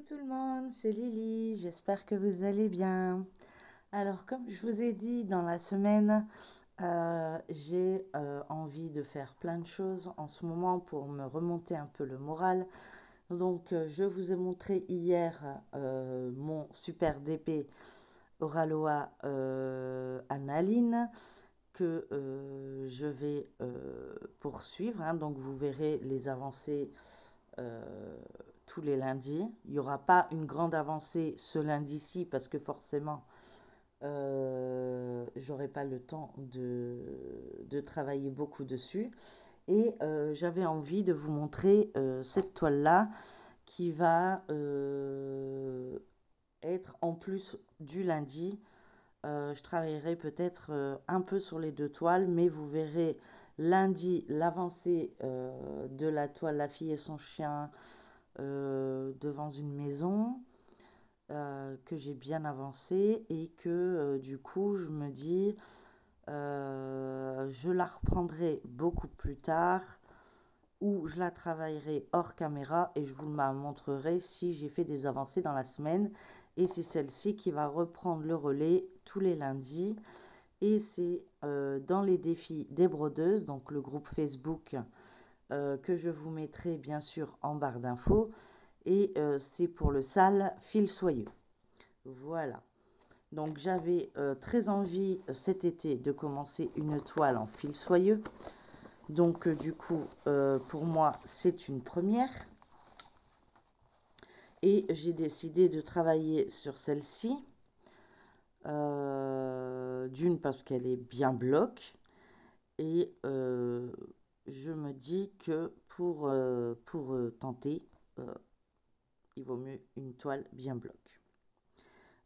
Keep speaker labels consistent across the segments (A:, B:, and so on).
A: tout le monde, c'est Lily, j'espère que vous allez bien. Alors comme je vous ai dit dans la semaine, j'ai envie de faire plein de choses en ce moment pour me remonter un peu le moral. Donc je vous ai montré hier mon super DP Oraloa Analine que je vais poursuivre, hein. Donc vous verrez les avancées tous les lundis. Il n'y aura pas une grande avancée ce lundi-ci parce que forcément, j'aurai pas le temps de travailler beaucoup dessus. Et j'avais envie de vous montrer cette toile-là qui va être en plus du lundi. Je travaillerai peut-être un peu sur les deux toiles, mais vous verrez lundi l'avancée de la toile La fille et son chien devant une maison que j'ai bien avancé et que du coup je me dis je la reprendrai beaucoup plus tard ou je la travaillerai hors caméra et je vous la montrerai si j'ai fait des avancées dans la semaine. Et c'est celle-ci qui va reprendre le relais tous les lundis. Et c'est dans les défis des brodeuses, donc le groupe Facebook que je vous mettrai bien sûr en barre d'infos. Et c'est pour le sale fil soyeux. Voilà. Donc j'avais très envie cet été de commencer une toile en fil soyeux. Donc du coup, pour moi, c'est une première. Et j'ai décidé de travailler sur celle-ci. D'une parce qu'elle est bien bloc. Et je me dis que pour tenter, il vaut mieux une toile bien bloc.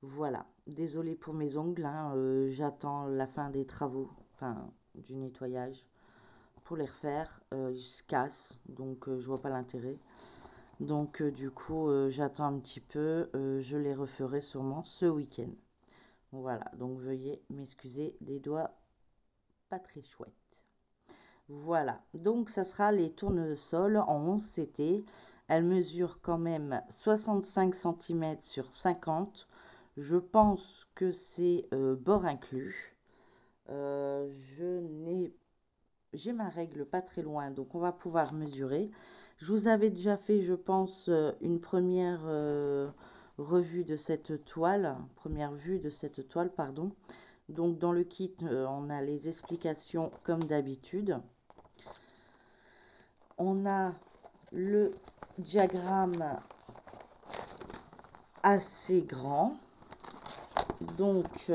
A: Voilà. Désolée pour mes ongles, hein, j'attends la fin des travaux, enfin du nettoyage. Pour les refaire, ils se cassent, donc je vois pas l'intérêt. Donc du coup, j'attends un petit peu, je les referai sûrement ce week-end. Voilà, donc veuillez m'excuser des doigts pas très chouettes. Voilà, donc ça sera les tournesols en 11 CT. Elles mesurent quand même 65 cm sur 50. Je pense que c'est bord inclus. J'ai ma règle pas très loin, donc on va pouvoir mesurer. Je vous avais déjà fait, je pense, une première revue de cette toile, première vue de cette toile, pardon. Donc dans le kit, on a les explications comme d'habitude. On a le diagramme assez grand. Donc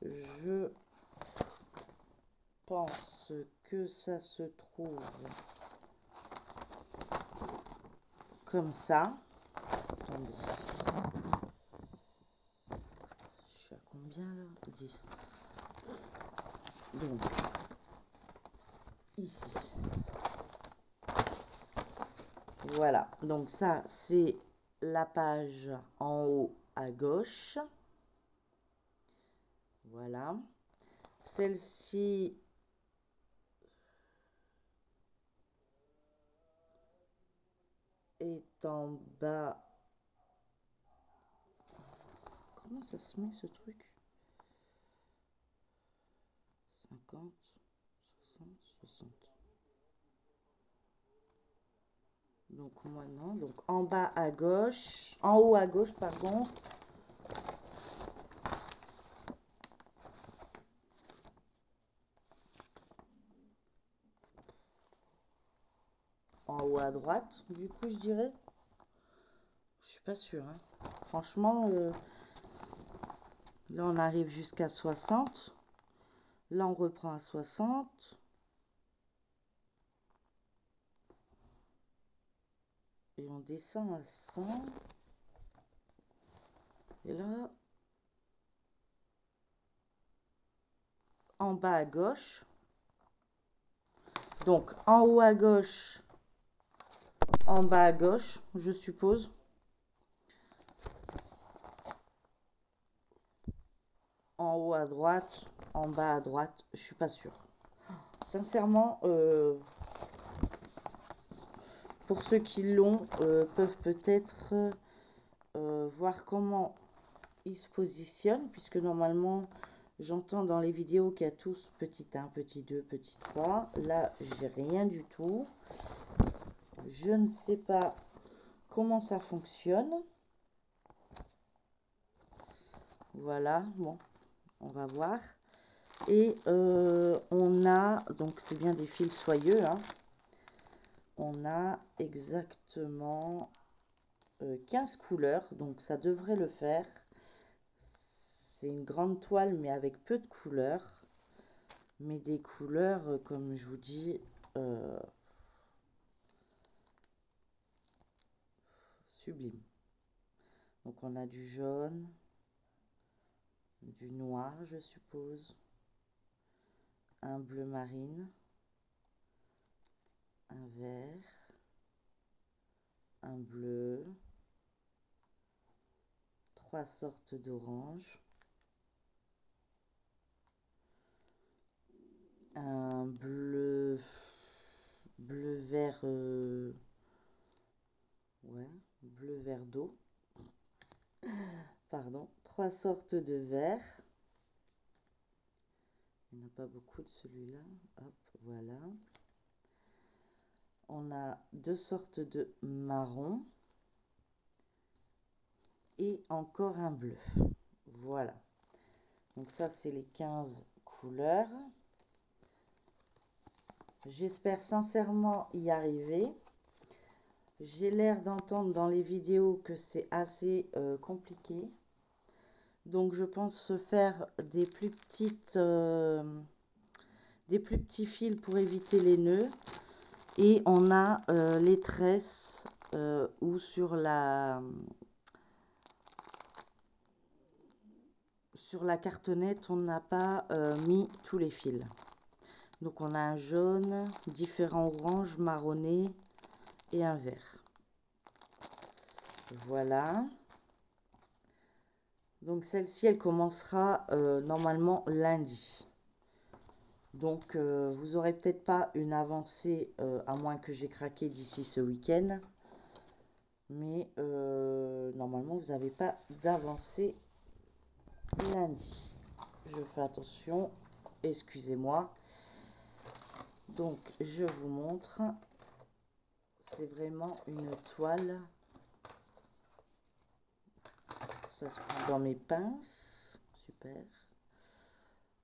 A: je pense que ça se trouve comme ça. Attendez. Je suis à combien là? 10. Donc, ici. Voilà. Donc ça, c'est la page en haut à gauche. Voilà. Celle-ci est en bas. Comment ça se met ce truc? 50, 60, 60. Donc moi non. Donc en bas à gauche, en haut à gauche, pardon. En haut à droite, du coup je dirais. Je suis pas sûre, hein. Franchement, là on arrive jusqu'à 60. Là on reprend à 60. Et on descend à 100. Et là, en bas à gauche. Donc en haut à gauche, en bas à gauche, je suppose. En haut à droite, en bas à droite, je suis pas sûre. Sincèrement, pour ceux qui l'ont, peuvent peut-être voir comment il se positionne, puisque normalement, j'entends dans les vidéos qu'il y a tous petit 1, petit 2, petit 3. Là, j'ai rien du tout. Je ne sais pas comment ça fonctionne. Voilà, bon, on va voir. Et on a, donc c'est bien des fils soyeux, hein. On a exactement 15 couleurs, donc ça devrait le faire. C'est une grande toile, mais avec peu de couleurs. Mais des couleurs, comme je vous dis, sublimes. Donc on a du jaune, du noir, je suppose, un bleu marine, un vert, un bleu, 3 sortes d'orange, un bleu vert, ouais, bleu vert d'eau, pardon, 3 sortes de vert. Il n'y en a pas beaucoup de celui-là, hop, voilà. On a 2 sortes de marron et encore un bleu. Voilà. Donc ça, c'est les 15 couleurs. J'espère sincèrement y arriver. J'ai l'air d'entendre dans les vidéos que c'est assez compliqué. Donc je pense faire des plus petits fils pour éviter les nœuds. Et on a les tresses ou sur la cartonnette, on n'a pas mis tous les fils. Donc on a un jaune, différents oranges, marronné et un vert. Voilà. Donc celle-ci, elle commencera normalement lundi. Donc vous aurez peut-être pas une avancée, à moins que j'ai craqué d'ici ce week-end. Mais normalement, vous n'avez pas d'avancée lundi. Je fais attention, excusez-moi. Donc je vous montre. C'est vraiment une toile. Ça se prend dans mes pinces. Super.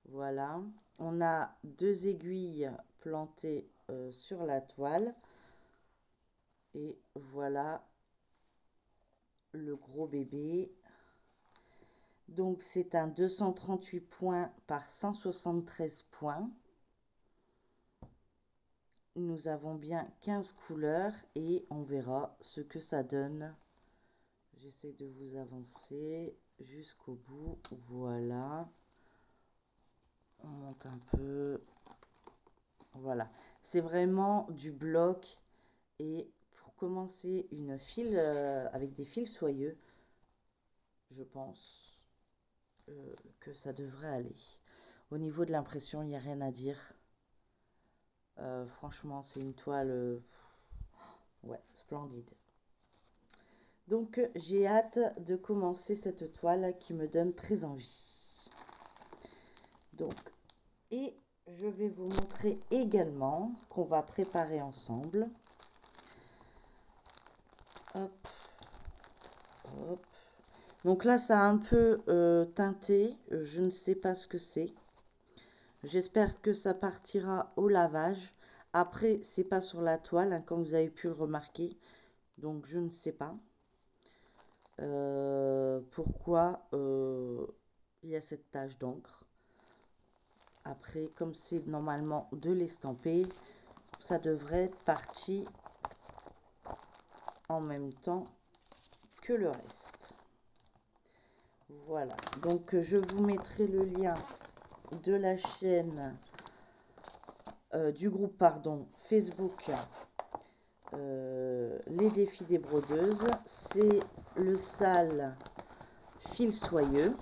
A: Voilà. On a 2 aiguilles plantées sur la toile. Et voilà le gros bébé. Donc c'est un 238 points par 173 points. Nous avons bien 15 couleurs et on verra ce que ça donne. J'essaie de vous avancer jusqu'au bout. Voilà. On monte un peu. Voilà. C'est vraiment du bloc. Et pour commencer une file avec des fils soyeux, je pense que ça devrait aller. Au niveau de l'impression, il n'y a rien à dire. Franchement, c'est une toile ouais, splendide. Donc, j'ai hâte de commencer cette toile qui me donne très envie. Donc, et je vais vous montrer également qu'on va préparer ensemble. Hop, hop. Donc là, ça a un peu teinté. Je ne sais pas ce que c'est. J'espère que ça partira au lavage. Après, c'est pas sur la toile, hein, comme vous avez pu le remarquer. Donc, je ne sais pas pourquoi il y a cette tache d'encre. Après, comme c'est normalement de l'estamper, ça devrait être parti en même temps que le reste. Voilà. Donc, je vous mettrai le lien de la chaîne, du groupe, pardon, Facebook, les défis des brodeuses. C'est le sale fil soyeux.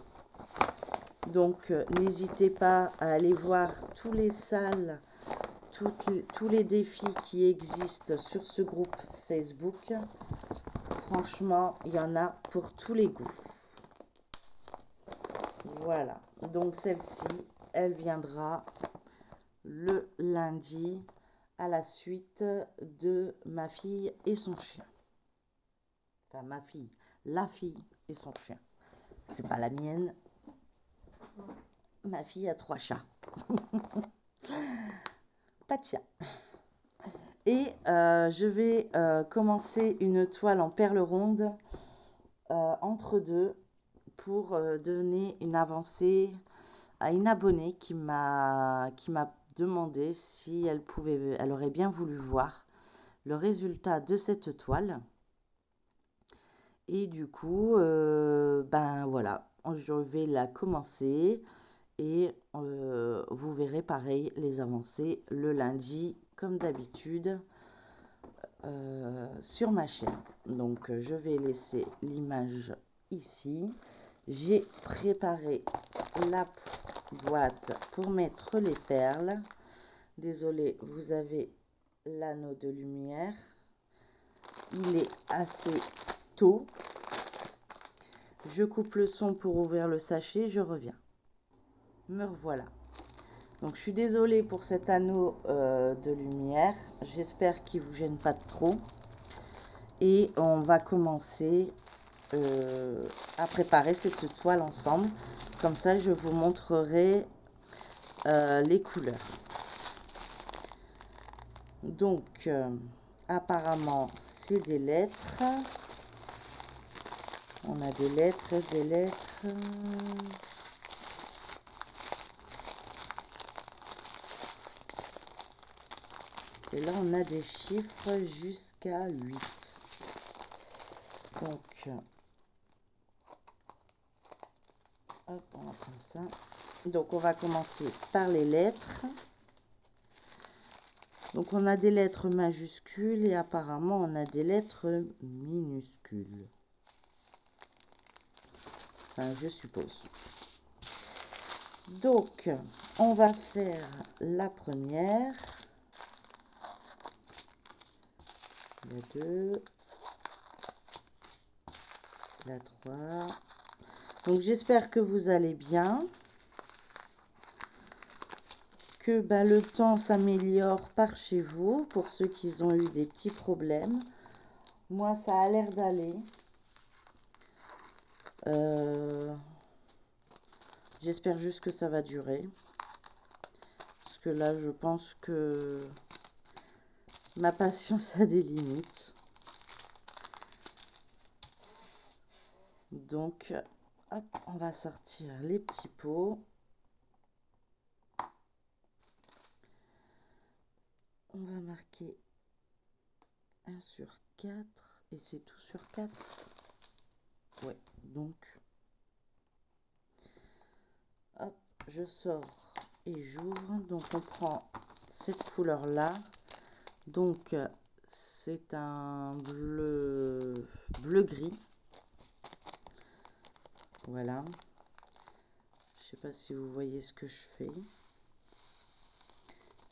A: Donc, n'hésitez pas à aller voir tous les sales, tous les défis qui existent sur ce groupe Facebook. Franchement, il y en a pour tous les goûts. Voilà, donc celle-ci, elle viendra le lundi à la suite de ma fille et son chien. Enfin, ma fille, la fille et son chien. C'est pas la mienne. Ma fille a 3 chats. Pas de chien. Et je vais commencer une toile en perles rondes entre deux pour donner une avancée à une abonnée qui m'a demandé si elle aurait bien voulu voir le résultat de cette toile. Et du coup, ben voilà, je vais la commencer et vous verrez pareil les avancées le lundi comme d'habitude sur ma chaîne. Donc je vais laisser l'image ici. J'ai préparé la boîte pour mettre les perles. Désolée, vous avez l'anneau de lumière. Il est assez tôt. Je coupe le son pour ouvrir le sachet, je reviens. Me revoilà. Donc je suis désolée pour cet anneau de lumière. J'espère qu'il ne vous gêne pas trop. Et on va commencer à préparer cette toile ensemble. Comme ça, je vous montrerai les couleurs. Donc, apparemment, c'est des lettres. On a des lettres, des lettres. Et là, on a des chiffres jusqu'à 8. Donc, hop, on va comme ça. Donc, on va commencer par les lettres. Donc, on a des lettres majuscules et apparemment, on a des lettres minuscules. Enfin, je suppose. Donc, on va faire la première. La 2. La 3. Donc, j'espère que vous allez bien. Que le temps s'améliore par chez vous pour ceux qui ont eu des petits problèmes. Moi, ça a l'air d'aller. J'espère juste que ça va durer. Parce que là, je pense que ma patience a des limites. Donc, hop, on va sortir les petits pots. On va marquer 1 sur 4. Et c'est tout sur 4. Ouais, donc, hop, je sors et j'ouvre. Donc, on prend cette couleur-là. Donc, c'est un bleu-gris. Voilà. Je sais pas si vous voyez ce que je fais.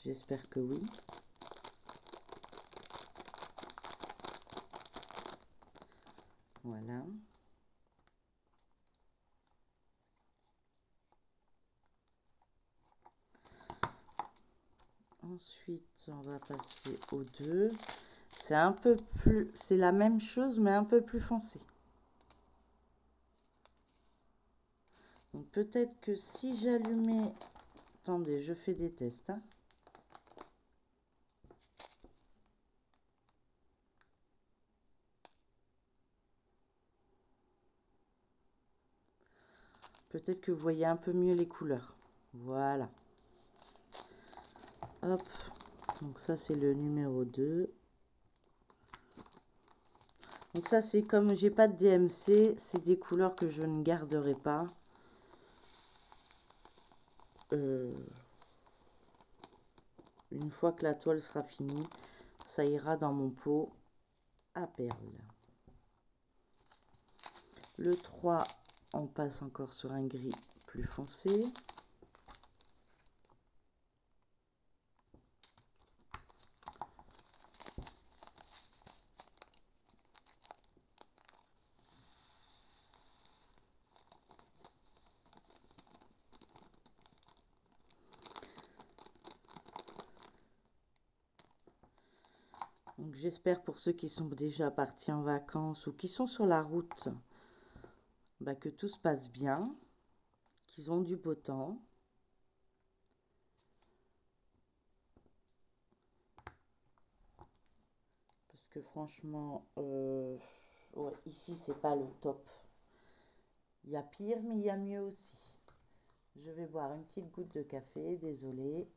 A: J'espère que oui. Voilà. Ensuite, on va passer au 2. C'est un peu plus... C'est la même chose, mais un peu plus foncé. Donc, peut-être que si j'allumais... Attendez, je fais des tests. Hein. Peut-être que vous voyez un peu mieux les couleurs. Voilà. Hop. Donc, ça, c'est le numéro 2. Donc, ça, c'est comme j'ai pas de DMC. C'est des couleurs que je ne garderai pas. Une fois que la toile sera finie, ça ira dans mon pot à perles. Le 3, on passe encore sur un gris plus foncé. j'espère pour ceux qui sont déjà partis en vacances ou qui sont sur la route, bah, que tout se passe bien, qu'ils ont du beau temps. Parce que franchement, ouais, ici, c'est pas le top. Il y a pire, mais il y a mieux aussi. Je vais boire une petite goutte de café, désolée.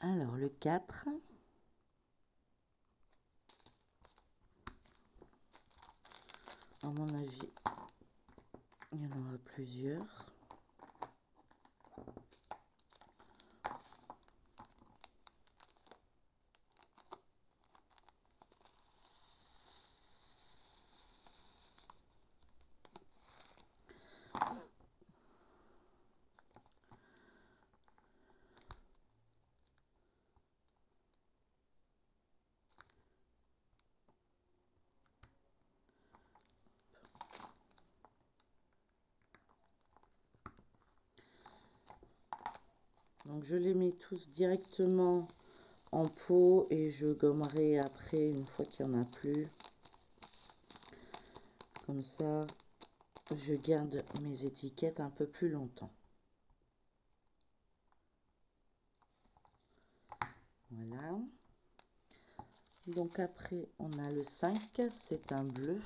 A: Alors, le 4. À mon avis, il y en aura plusieurs. Donc, je les mets tous directement en pot et je gommerai après une fois qu'il n'y en a plus. Comme ça, je garde mes étiquettes un peu plus longtemps. Voilà. Donc après, on a le 5, c'est un bleu.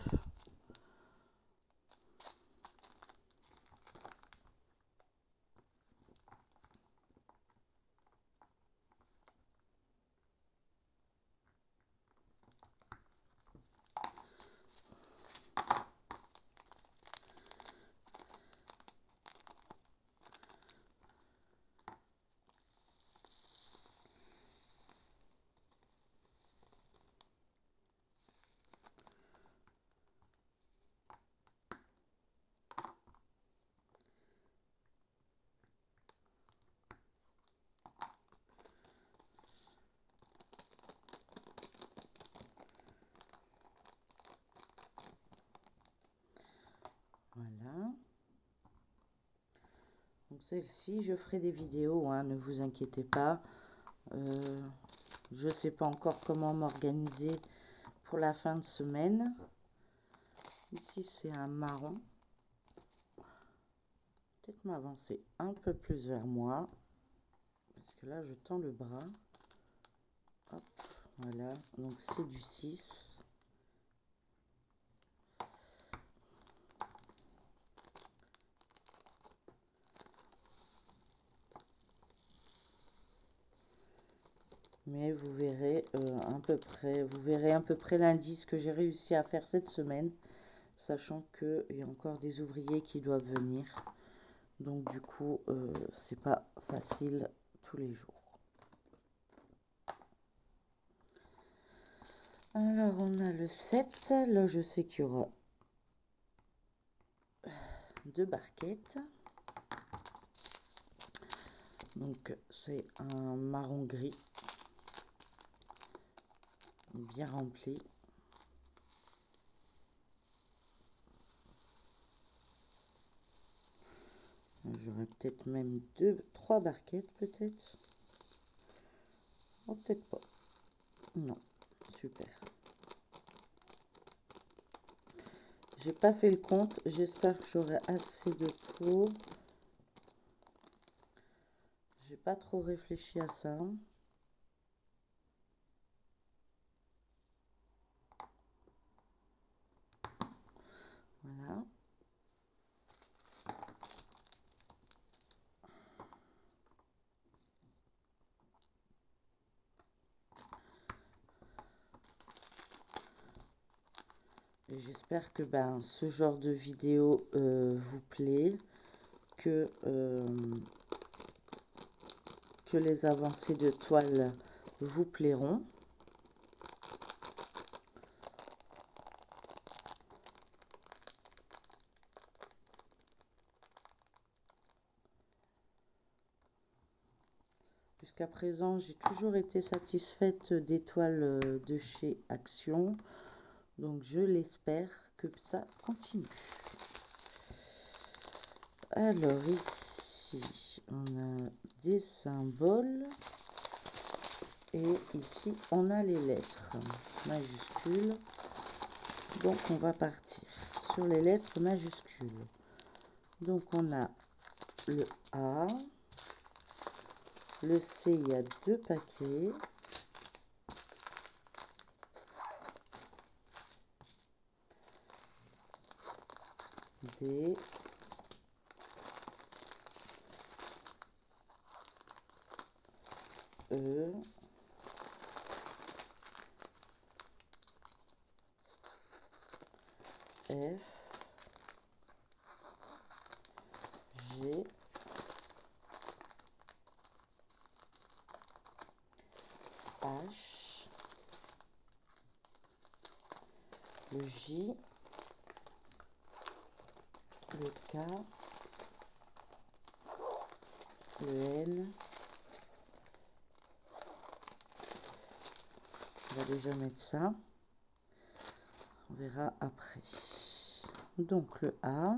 A: Voilà. Donc celle-ci, je ferai des vidéos, hein, ne vous inquiétez pas. Je ne sais pas encore comment m'organiser pour la fin de semaine. Ici, c'est un marron. Peut-être m'avancer un peu plus vers moi. Parce que là, je tends le bras. Hop, voilà. Donc, c'est du 6. Mais vous verrez à peu près l'indice que j'ai réussi à faire cette semaine, sachant qu'il y a encore des ouvriers qui doivent venir. Donc du coup, c'est pas facile tous les jours. Alors on a le 7, là je sais qu'il y aura 2 barquettes. Donc c'est un marron gris bien rempli. J'aurais peut-être même 3 barquettes peut-être. Oh, peut-être pas. Non, super. J'ai pas fait le compte. J'espère que j'aurai assez de pot. J'ai pas trop réfléchi à ça. Voilà. Et j'espère que ce genre de vidéo vous plaît, que les avancées de toile vous plairont. Jusqu'à présent, j'ai toujours été satisfaite des toiles de chez Action. Donc je l'espère que ça continue. Alors ici, on a des symboles. Et ici, on a les lettres majuscules. Donc, on va partir sur les lettres majuscules. Donc, on a le A. Le C, il y a 2 paquets. D. E. F. G. H. Le J. Le K. Le N. On va déjà mettre ça. On verra après. Donc le A.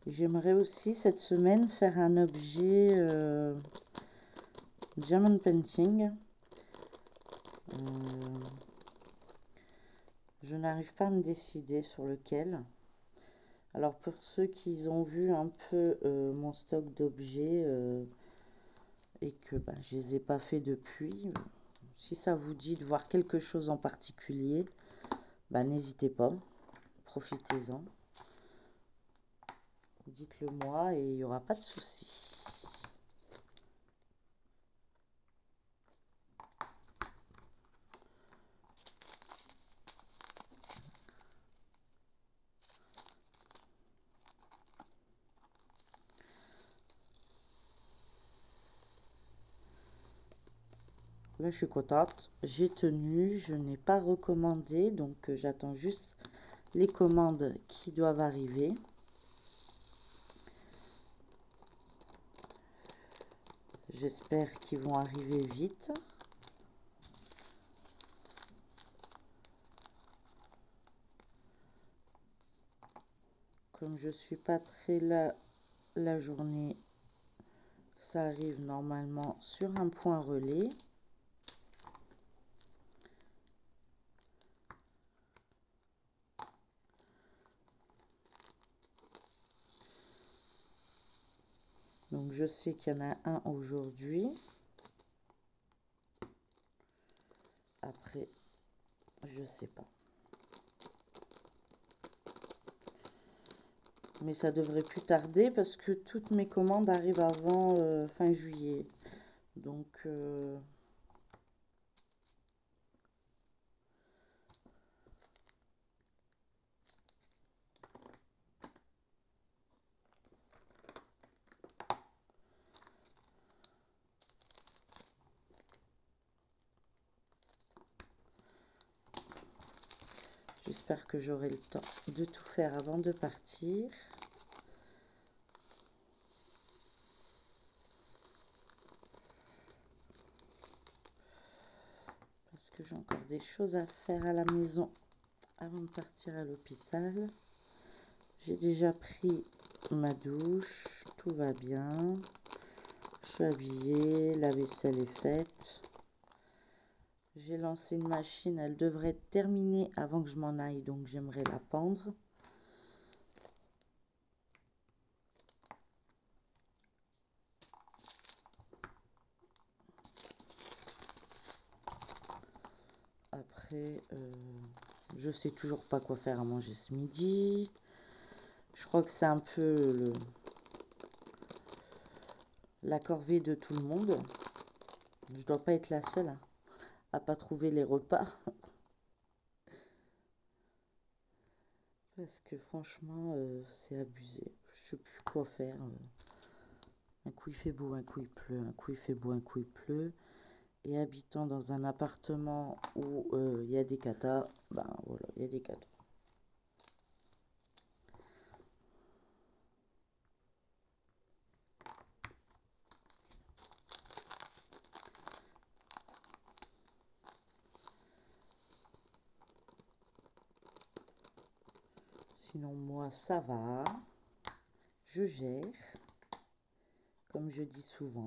A: J'aimerais aussi cette semaine faire un objet diamond painting. Je n'arrive pas à me décider sur lequel. Alors pour ceux qui ont vu un peu mon stock d'objets et que je les ai pas fait depuis, si ça vous dit de voir quelque chose en particulier, n'hésitez pas, profitez-en. Dites-le moi et il n'y aura pas de souci. Là, je suis contente. J'ai tenu, je n'ai pas recommandé, donc j'attends juste les commandes qui doivent arriver. J'espère qu'ils vont arriver vite. Comme je suis pas très là la journée, ça arrive normalement sur un point relais. Donc je sais qu'il y en a un aujourd'hui. Après, je sais pas. Mais ça devrait plus tarder parce que toutes mes commandes arrivent avant fin juillet. Donc j'espère que j'aurai le temps de tout faire avant de partir. Parce que j'ai encore des choses à faire à la maison avant de partir à l'hôpital. J'ai déjà pris ma douche, tout va bien. Je suis habillée, la vaisselle est faite. J'ai lancé une machine, elle devrait être terminée avant que je m'en aille, donc j'aimerais la pendre. Après, je sais toujours pas quoi faire à manger ce midi. Je crois que c'est un peu la corvée de tout le monde. Je dois pas être la seule à pas trouver les repas. Parce que franchement, c'est abusé. Je sais plus quoi faire. Un coup il fait beau, un coup il pleut, un coup il fait beau, un coup il pleut. Et habitant dans un appartement où il y a des catas, voilà, il y a des catas. sinon moi ça va, je gère, comme je dis souvent.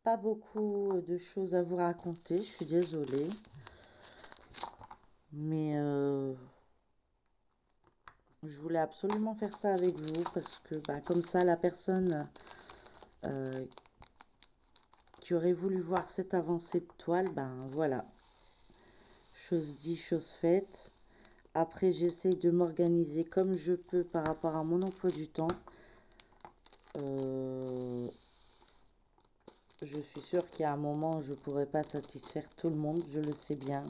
A: Pas beaucoup de choses à vous raconter, je suis désolée. Mais je voulais absolument faire ça avec vous parce que bah, comme ça, la personne qui aurait voulu voir cette avancée de toile, ben voilà, chose dit, chose faite. Après, j'essaye de m'organiser comme je peux par rapport à mon emploi du temps. Je suis sûre qu'il y a un moment où je ne pourrai pas satisfaire tout le monde, je le sais bien.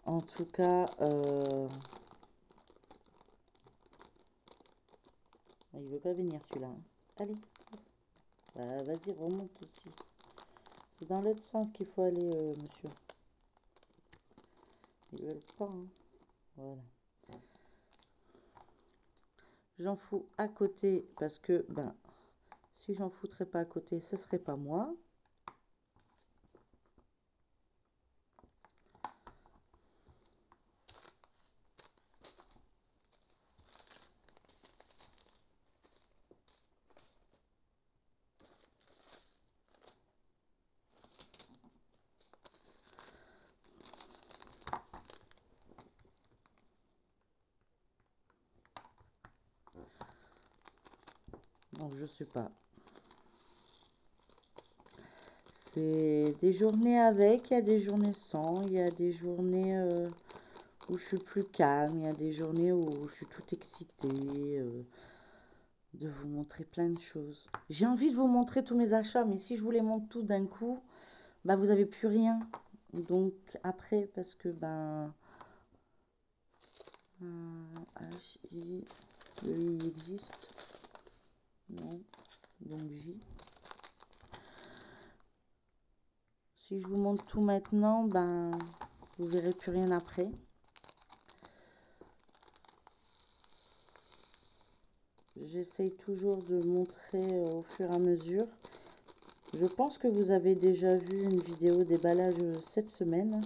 A: En tout cas, il veut pas venir celui-là. Hein. Allez, bah, vas-y, remonte aussi. C'est dans l'autre sens qu'il faut aller, monsieur. Ils veulent pas. Hein. Voilà. J'en fous à côté parce que, ben, si j'en foutrais pas à côté, ce serait pas moi. Donc, je sais pas. C'est des journées avec, il y a des journées sans, il y a des journées où je suis plus calme, il y a des journées où je suis toute excitée de vous montrer plein de choses. J'ai envie de vous montrer tous mes achats, mais si je vous les montre tout d'un coup, bah vous avez plus rien. Donc après, parce que ben H-I, le I existe. Non, donc J. Si je vous montre tout maintenant, ben vous verrez plus rien après. J'essaye toujours de montrer au fur et à mesure. Je pense que vous avez déjà vu une vidéo déballage cette semaine.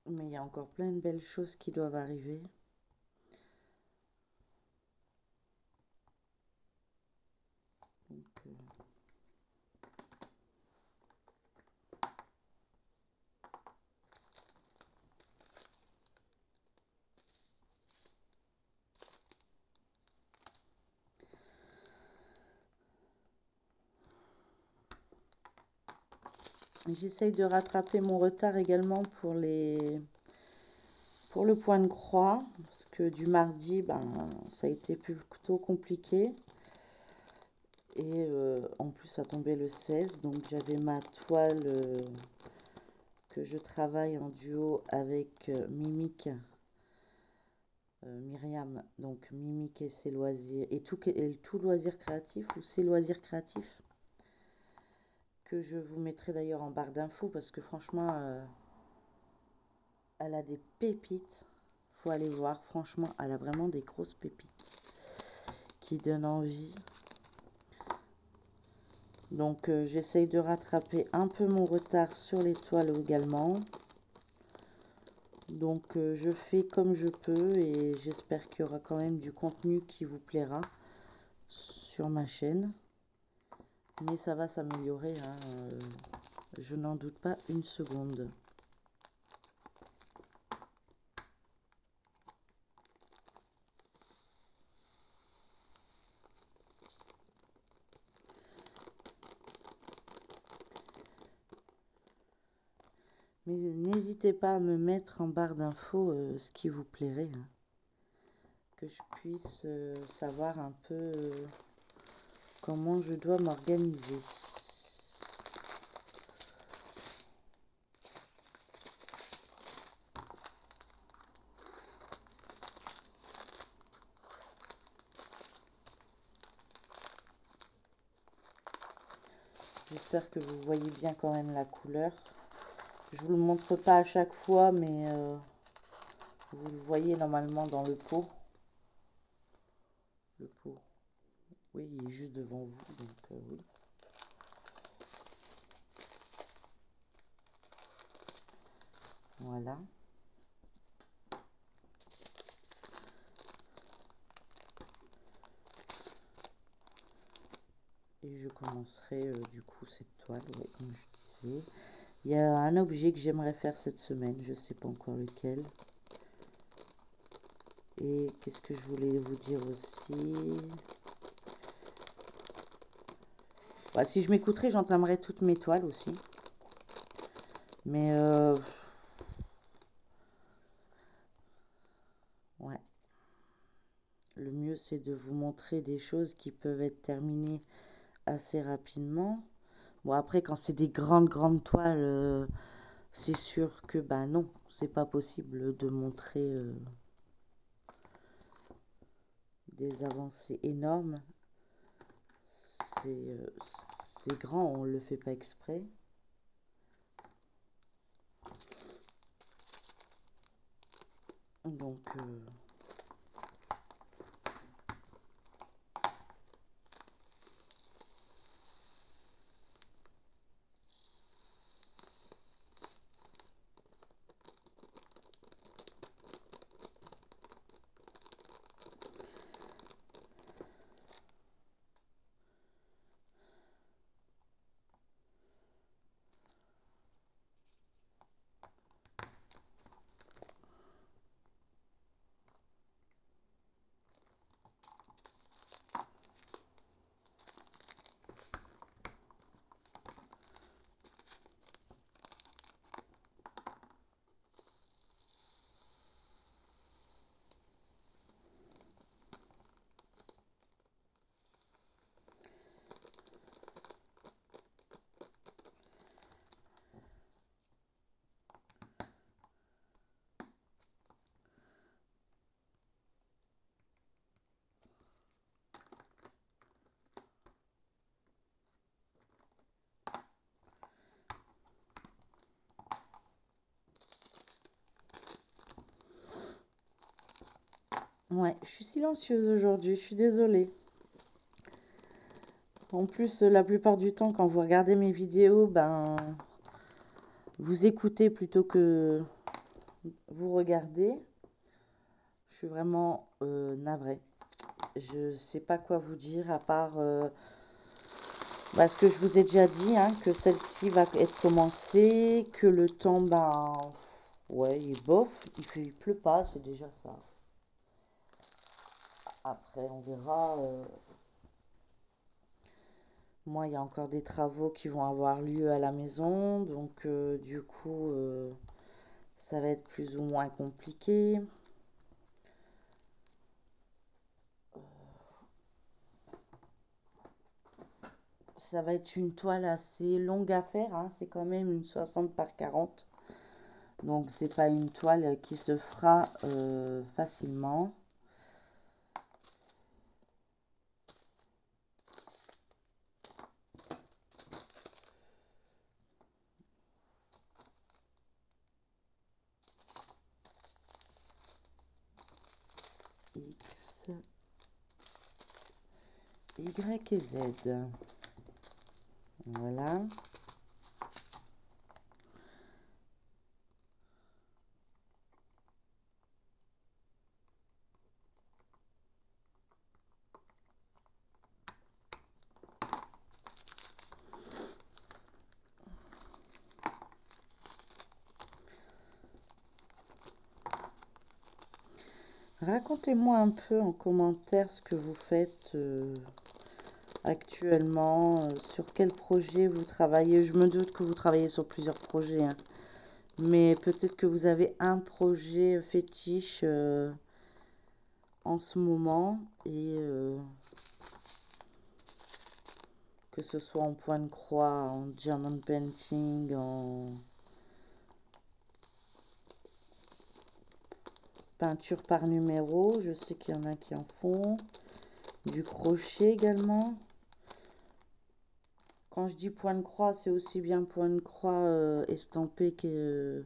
A: Mais il y a encore plein de belles choses qui doivent arriver. Donc, j'essaye de rattraper mon retard également pour le point de croix. Parce que du mardi, ben, ça a été plutôt compliqué. Et en plus, ça tombait le 16. Donc, j'avais ma toile que je travaille en duo avec Mimic. Myriam, donc Mimic et ses loisirs. Et tout loisir créatif ou ses loisirs créatifs. Que je vous mettrai d'ailleurs en barre d'infos parce que franchement, elle a des pépites. Faut aller voir. Franchement, elle a vraiment des grosses pépites qui donnent envie. Donc, j'essaye de rattraper un peu mon retard sur les toiles également. Donc, je fais comme je peux et j'espère qu'il y aura quand même du contenu qui vous plaira sur ma chaîne. Mais ça va s'améliorer, hein, je n'en doute pas une seconde. Mais n'hésitez pas à me mettre en barre d'infos ce qui vous plairait. Hein, que je puisse savoir un peu comment je dois m'organiser. J'espère que vous voyez bien quand même la couleur. Je vous le montre pas à chaque fois, mais vous le voyez normalement dans le pot. Le pot, oui, il est juste devant vous, donc oui. Voilà. Et je commencerai du coup cette toile, ouais, comme je disais. Il y a un objet que j'aimerais faire cette semaine, je sais pas encore lequel. Et qu'est-ce que je voulais vous dire aussi? Bah, si je m'écouterais, j'entamerais toutes mes toiles aussi. Mais ouais. Le mieux, c'est de vous montrer des choses qui peuvent être terminées assez rapidement. Bon, après, quand c'est des grandes toiles, c'est sûr que, bah non, c'est pas possible de montrer des avancées énormes. C'est grand, on le fait pas exprès. Donc, ouais, je suis silencieuse aujourd'hui, je suis désolée. En plus, la plupart du temps, quand vous regardez mes vidéos, ben, vous écoutez plutôt que vous regardez. Je suis vraiment navrée. Je sais pas quoi vous dire à part bah, ce que je vous ai déjà dit, hein, que celle-ci va être commencée, que le temps, ben, ouais, il est bof, il pleut pas, c'est déjà ça. Après, on verra. Moi, il y a encore des travaux qui vont avoir lieu à la maison, donc du coup, ça va être plus ou moins compliqué. Ça va être une toile assez longue à faire, hein, c'est quand même une 60 par 40. Donc, c'est pas une toile qui se fera facilement. X, Y et Z. Voilà. Racontez-moi un peu en commentaire ce que vous faites actuellement, sur quel projet vous travaillez. Je me doute que vous travaillez sur plusieurs projets, hein. Mais peut-être que vous avez un projet fétiche en ce moment et que ce soit en point de croix, en diamond painting, en peinture par numéro. Je sais qu'il y en a qui en font. Du crochet également. Quand je dis point de croix, c'est aussi bien point de croix estampé que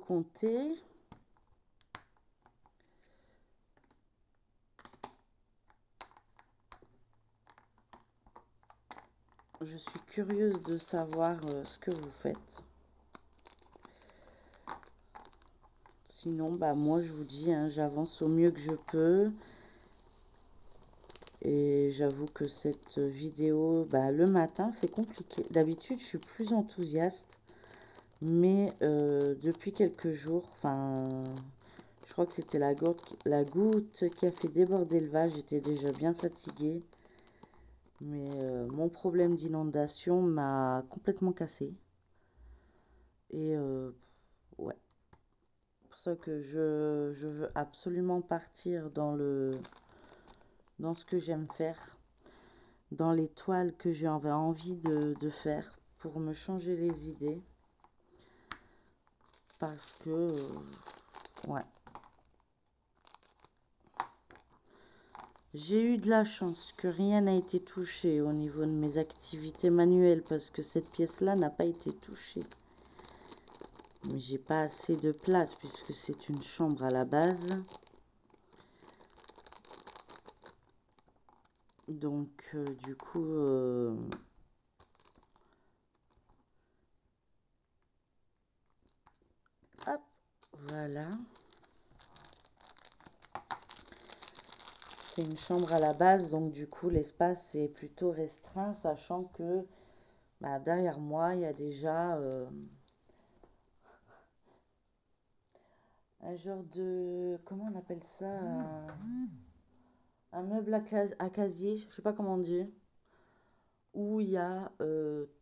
A: compté. Je suis curieuse de savoir ce que vous faites. Sinon, bah moi je vous dis, hein, j'avance au mieux que je peux. Et j'avoue que cette vidéo, bah, le matin, c'est compliqué. D'habitude, je suis plus enthousiaste. Mais depuis quelques jours, enfin, je crois que c'était la goutte qui a fait déborder le vase. J'étais déjà bien fatiguée. Mais mon problème d'inondation m'a complètement cassée. Et ouais, c'est pour ça que je veux absolument partir dans ce que j'aime faire, dans les toiles que j'avais envie de faire pour me changer les idées. Parce que, ouais, j'ai eu de la chance que rien n'a été touché au niveau de mes activités manuelles parce que cette pièce-là n'a pas été touchée. Mais j'ai pas assez de place puisque c'est une chambre à la base. Donc, du coup, hop, voilà. C'est une chambre à la base, donc du coup, l'espace est plutôt restreint, sachant que bah, derrière moi, il y a déjà un genre de... Comment on appelle ça? Un meuble à casier, je sais pas comment on dit. Où il y a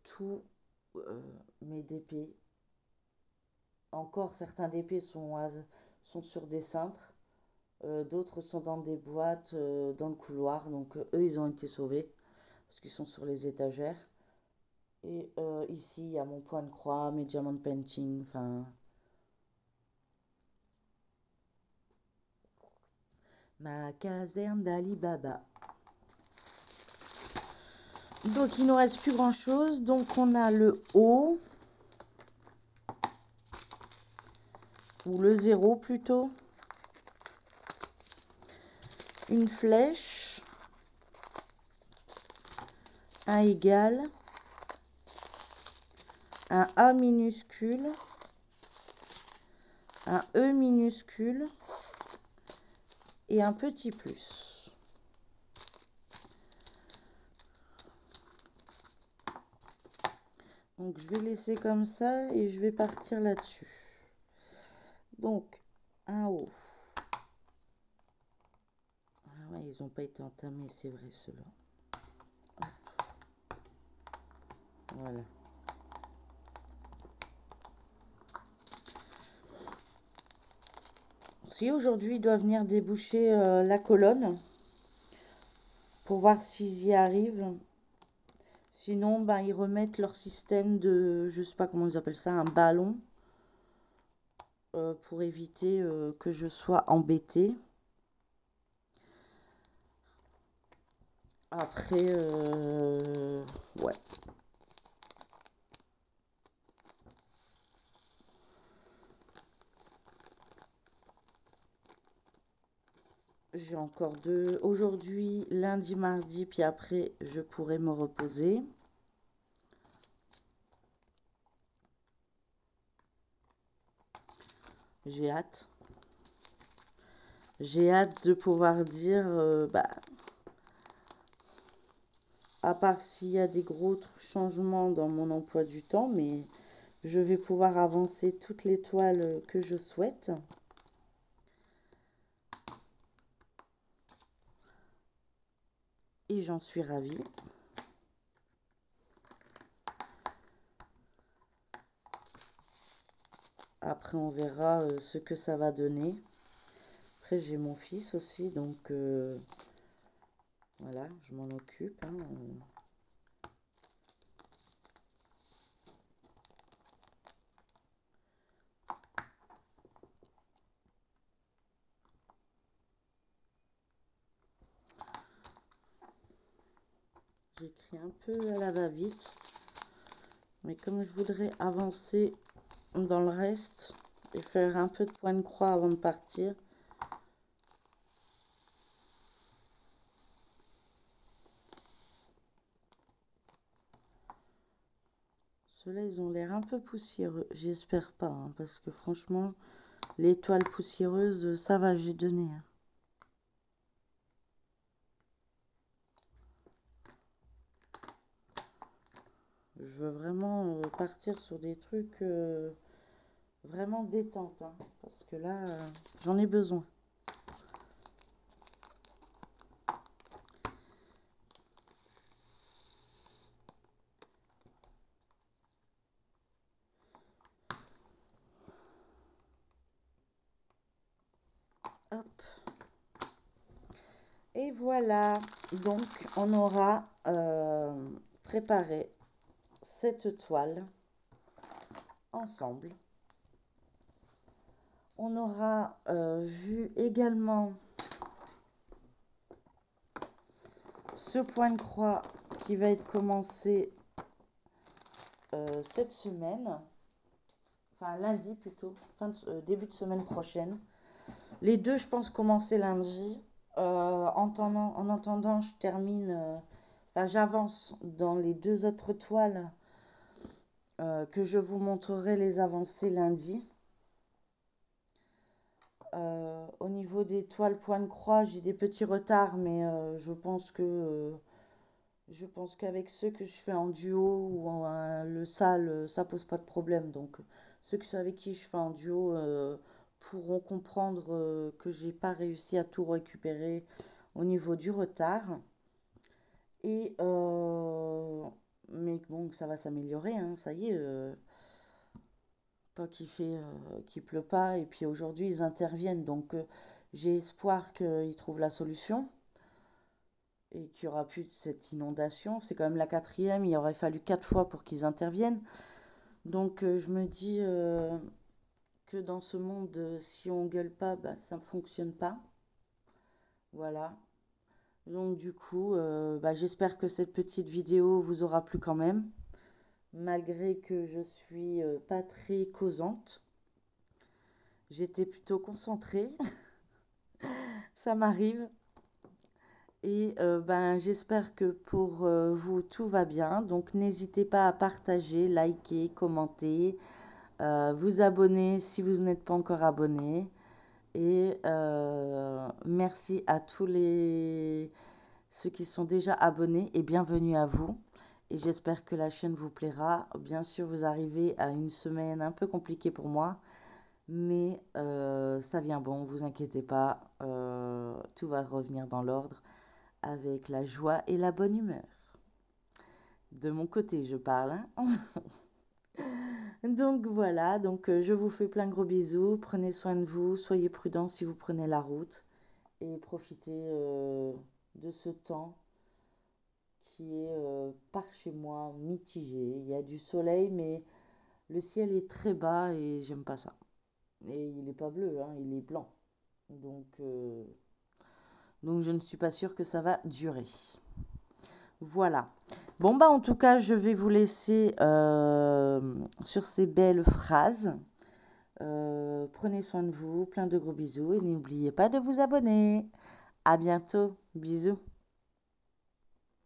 A: tous mes DP. Encore, certains DP sont sur des cintres. D'autres sont dans des boîtes dans le couloir. Donc eux, ils ont été sauvés parce qu'ils sont sur les étagères. Et ici, il y a mon point de croix, mes diamond painting, enfin... Ma caserne d'Ali Baba. Donc, il ne nous reste plus grand-chose. Donc, on a le haut. Ou le 0 plutôt. Une flèche. Un égal. Un A minuscule. Un E minuscule. Et un petit plus. Donc, je vais laisser comme ça et je vais partir là-dessus. Donc, un haut. Ah ouais, ils n'ont pas été entamés, c'est vrai, ceux-là. Voilà. Si aujourd'hui, ils doivent venir déboucher la colonne pour voir s'ils y arrivent. Sinon, ben, ils remettent leur système de, je sais pas comment ils appellent ça, un ballon pour éviter que je sois embêtée. Après, ouais. J'ai encore deux. Aujourd'hui, lundi, mardi, puis après, je pourrai me reposer. J'ai hâte. J'ai hâte de pouvoir dire, bah, à part s'il y a des gros changements dans mon emploi du temps, mais je vais pouvoir avancer toutes les toiles que je souhaite. Et j'en suis ravie. Après, on verra ce que ça va donner. Après, j'ai mon fils aussi, donc voilà, je m'en occupe. Hein. J'écris un peu à la va-vite. Mais comme je voudrais avancer dans le reste et faire un peu de point de croix avant de partir, Ceux-là, ils ont l'air un peu poussiéreux. J'espère pas, hein, parce que franchement, les toiles poussiéreuses, ça va, j'ai donné. Hein. Je veux vraiment partir sur des trucs vraiment détente, hein, parce que là, j'en ai besoin. Hop. Et voilà, donc on aura préparé cette toile ensemble. On aura vu également ce point de croix qui va être commencé cette semaine, enfin lundi plutôt, début de semaine prochaine. Les deux, je pense, commencer lundi. En attendant, je termine, j'avance dans les deux autres toiles que je vous montrerai les avancées lundi. Au niveau des toiles point de croix, j'ai des petits retards, mais je pense qu'avec ceux que je fais en duo ou ça pose pas de problème. Donc ceux avec qui je fais en duo pourront comprendre que j'ai pas réussi à tout récupérer au niveau du retard. Et mais bon, ça va s'améliorer, hein, ça y est. Tant qu'il pleut pas, et puis aujourd'hui ils interviennent, donc j'ai espoir qu'ils trouvent la solution et qu'il n'y aura plus de cette inondation. C'est quand même la quatrième, il aurait fallu 4 fois pour qu'ils interviennent. Donc je me dis que dans ce monde, si on gueule pas, bah, ça ne fonctionne pas. Voilà. Donc du coup, j'espère que cette petite vidéo vous aura plu quand même, malgré que je suis pas très causante. J'étais plutôt concentrée, ça m'arrive. Et j'espère que pour vous, tout va bien. Donc n'hésitez pas à partager, liker, commenter, vous abonner si vous n'êtes pas encore abonné. Et merci à tous ceux qui sont déjà abonnés et bienvenue à vous. Et j'espère que la chaîne vous plaira. Bien sûr, vous arrivez à une semaine un peu compliquée pour moi. Mais ça vient bon, vous inquiétez pas. Tout va revenir dans l'ordre avec la joie et la bonne humeur. De mon côté, je parle. Hein. Donc voilà, je vous fais plein de gros bisous. Prenez soin de vous, soyez prudents si vous prenez la route. Et profitez de ce temps qui est par chez moi mitigé. Il y a du soleil, mais le ciel est très bas et j'aime pas ça. Et il n'est pas bleu, hein, il est blanc. Donc je ne suis pas sûre que ça va durer. Voilà. Bon, en tout cas, je vais vous laisser sur ces belles phrases. Prenez soin de vous, plein de gros bisous et n'oubliez pas de vous abonner. À bientôt. Bisous.